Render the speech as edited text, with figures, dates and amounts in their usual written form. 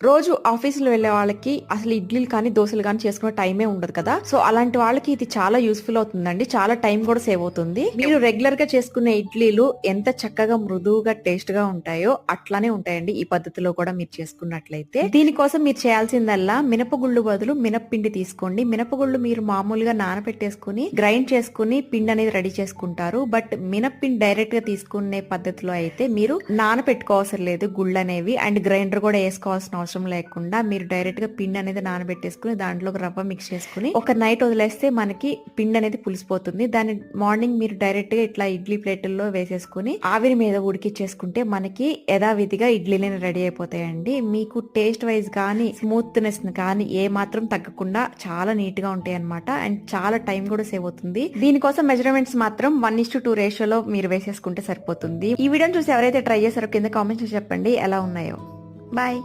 రోజు ఆఫీసులో వెళ్ళే వాళ్ళకి అసలు ఇడ్లీలు కానీ దోశలు కానీ చేసుకునే టైమే ఉండదు కదా. సో అలాంటి వాళ్ళకి ఇది చాలా యూస్ఫుల్ అవుతుందండి. చాలా టైం కూడా సేవ్ అవుతుంది. మీరు రెగ్యులర్ గా చేసుకునే ఇడ్లీలు ఎంత చక్కగా మృదువుగా టేస్ట్ గా ఉంటాయో అట్లానే ఉంటాయండి ఈ పద్ధతిలో కూడా మీరు చేసుకున్నట్లయితే. దీనికోసం మీరు చేయాల్సిందల్లా మినపగుళ్ళు బదులు మినప్పిండి తీసుకోండి. మినపగుళ్ళు మీరు మామూలుగా నానబెట్టేసుకుని గ్రైండ్ చేసుకుని పిండి అనేది రెడీ చేసుకుంటారు. బట్ మినప్పిండి డైరెక్ట్ గా తీసుకునే పద్ధతిలో అయితే మీరు నానబెట్టుకోవాల్సిన లేదు గుళ్ళు అనేవి, అండ్ గ్రైండర్ కూడా వేసుకోవాల్సిన అవసరం లేకుండా మీరు డైరెక్ట్ గా పిండి అనేది నానబెట్టేసుకుని దాంట్లో రవ్వ మిక్స్ చేసుకుని ఒక నైట్ వదిలేస్తే మనకి పిండి అనేది పులిసిపోతుంది. దాన్ని మార్నింగ్ మీరు డైరెక్ట్ గా ఇట్లా ఇడ్లీ ప్లేట్ల్లో వేసేసుకుని ఆవిరి మీద ఉడికిచ్చేసుకుంటే మనకి యథావిధిగా ఇడ్లీలు రెడీ అయిపోతాయండి. మీకు టేస్ట్ వైజ్ కానీ స్మూత్నెస్ కానీ ఏ మాత్రం తగ్గకుండా చాలా నీట్ గా ఉంటాయి అనమాట. అండ్ చాలా టైం కూడా సేవ్ అవుతుంది. దీనికోసం మెజర్మెంట్స్ మాత్రం 1:2 రేషియోలో మీరు వేసేసుకుంటే సరిపోతుంది. ఈ వీడియోని చూసి ఎవరైతే ట్రై చేశారో కింద కామెంట్స్ చెప్పండి ఎలా ఉన్నాయో. బాయ్.